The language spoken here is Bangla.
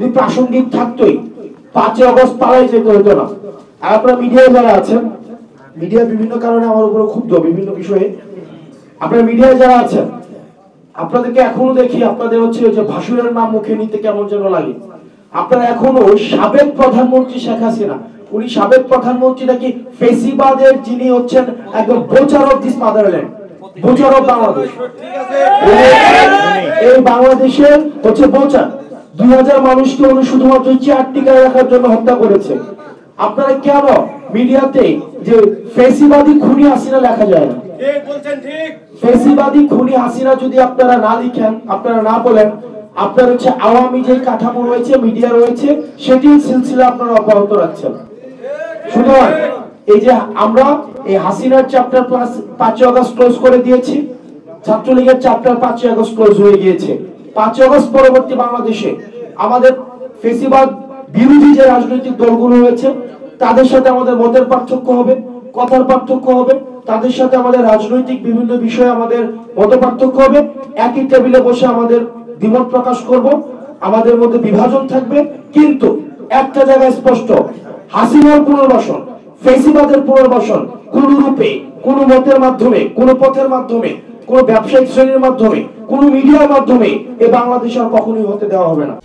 যদি প্রাসঙ্গিক থাকতোই 5 আগস্ট পালাই যেতে হতো না। আর আপনারা মিডিয়ায় যারা আছেন, মিডিয়া বিভিন্ন কারণে আমার উপরে ক্ষুব্ধ বিভিন্ন বিষয়ে, আপনারা মিডিয়ায় যারা আছেন আপনাদেরকে এখনো দেখি আপনাদের হচ্ছে যে ভাসুরের নাম মুখে নিতে কেমন যেন লাগে। আপনারা এখনো সাবেক প্রধানমন্ত্রী শেখ হাসিনা, উনি সাবেক প্রধানমন্ত্রী নাকি ফেসিবাদের যিনি হচ্ছেন একদম বোচার of this motherland, বোচার of Bangladesh, এই বাংলাদেশের হচ্ছে বোচার। 2000 মানুষকে উনি শুধুমাত্র চেয়ার টিকায় রাখার জন্য হত্যা করেছে। আপনারা কেন মিডিয়াতে যে ফেসিবাদী খুনি হাসিনা লেখা যায় না? ফেসিবাদী খুনি হাসিনা যদি আপনারা না লিখেন, আপনারা না বলেন, আপনার হচ্ছে আওয়ামী যে কাঠামো রয়েছে, মিডিয়া রয়েছে, সেটির সিলসিলা আপনারা অব্যাহত রাখছেন। সুতরাং এই যে আমরা এই হাসিনার চ্যাপ্টার প্লাস 5 আগস্ট ক্লোজ করে দিয়েছি, ছাত্রলীগের চ্যাপ্টার 5 আগস্ট ক্লোজ হয়ে গিয়েছে। 5 আগস্ট পরবর্তী বাংলাদেশে আমাদের ফেসিবাদ বিরোধী যে রাজনৈতিক দলগুলো রয়েছে তাদের সাথে আমাদের মতের পার্থক্য হবে, কথার পার্থক্য হবে, তাদের সাথে আমাদের রাজনৈতিক বিভিন্ন বিষয়ে আমাদের মত পার্থক্য হবে, একই টেবিলে বসে আমাদের দ্বিমত প্রকাশ করব, আমাদের মধ্যে বিভাজন থাকবে, কিন্তু একটা জায়গায় স্পষ্ট, হাসিনার পুনর্বাসন, ফেসিবাদের পুনর্বাসন কোন রূপে, কোন মতের মাধ্যমে, কোন পথের মাধ্যমে, কোন ব্যবসায়িক শ্রেণীর মাধ্যমে, কোন মিডিয়ার মাধ্যমে এই বাংলাদেশ আর কখনোই হতে দেওয়া হবে না।